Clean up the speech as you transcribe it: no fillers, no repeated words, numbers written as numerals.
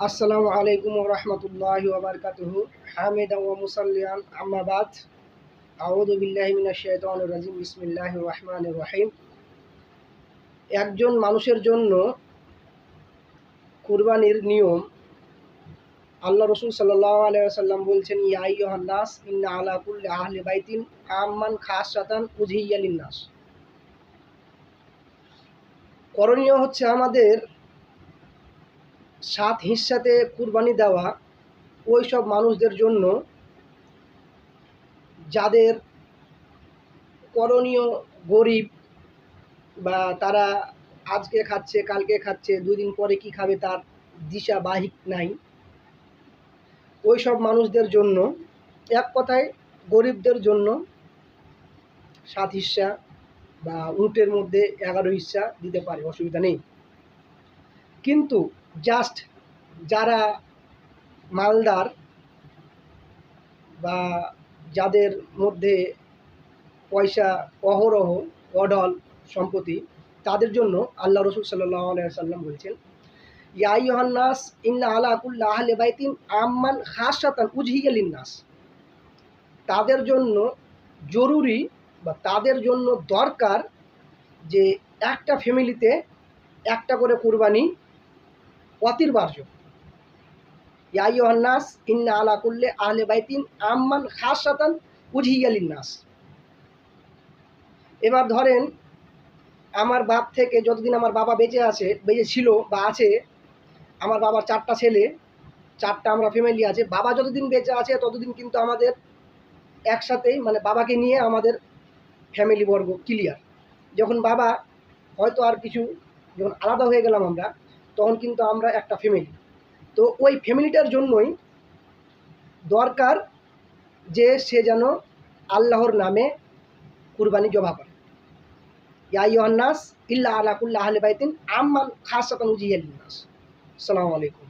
আসসালামু আলাইকুম ওয়া রাহমাতুল্লাহি ওয়া বারাকাতুহু। হামিদান ওয়া মুসাল্লিয়ান আম্মা বাদ। আউযু বিল্লাহি মিনাশ শাইতানির রাজিম। বিসমিল্লাহির রহমানির রহিম। একজন মানুষের জন্য কুরবানির নিয়ম আল্লাহ রাসূল সাল্লাল্লাহু আলাইহি ওয়াসাল্লাম বলছেন, ইয়া আইয়ুহান নাস ইন্না আলা কুল্লি আহলি বাইতিন আম্মান খাসসাতান উযহিয়া লিন-নাস। করণীয় হচ্ছে আমাদের ৭ হিস্সাতে কুরবানি দেওয়া ওই সব মানুষদের জন্য যাদের করণীয় গরিব, বা তারা আজকে খাচ্ছে কালকে খাচ্ছে, ২ দিন পরে কি খাবে তার দিশা বাহিক নাই। ওই সব মানুষদের জন্য, এক কথায় গরিবদের জন্য ৭ হিস্সা বা উটের মধ্যে ১১ হিস্সা দিতে পারে, অসুবিধা নেই। কিন্তু জাস্ট যারা মালদার বা যাদের মধ্যে পয়সা অহরহ অঢল সম্পত্তি, তাদের জন্য আল্লাহ রসুল সাল্লাল্লাহু আলাইহি ওয়াসাল্লাম বলছেন, ইয়া আইয়ুহান নাস ইন্না আলা কুল্লি আহলি বাইতিন আম্মান খাসসাতান উযহিয়া লিন-নাস। তাদের জন্য জরুরি বা তাদের জন্য দরকার যে একটা ফ্যামিলিতে একটা করে কুরবানি অতিবার্য। ইয়া আইয়ুহান নাস ইন্না আলা কুল্লি আহলি বাইতিন আম্মান খাসসাতান উযহিয়া লিন-নাস। এবার ধরেন, আমার বাপ থেকে যতদিন আমার বাবা বেঁচে ছিল বা আছে, আমার বাবার ৪টা ছেলে, ৪টা আমরা ফ্যামিলি আছে। বাবা যতদিন বেঁচে আছে ততদিন কিন্তু আমাদের একসাথেই, মানে বাবাকে নিয়ে আমাদের ফ্যামিলি বর্গ ক্লিয়ার। যখন বাবা হয়তো আর কিছু, যখন আলাদা হয়ে গেলাম আমরা, তখন কিন্তু আমরা একটা ফ্যামিলি। তো ওই ফ্যামিলিটার জন্যই দরকার যে সে যেন আল্লাহর নামে কুরবানি জমা করে। ইয়া আইয়ুহান নাস ইল্লা আলা কুল্লি আহলি বাইতিন আম্মান খাসসাতান উযহিয়া লিন-নাস। আসসালামু আলাইকুম।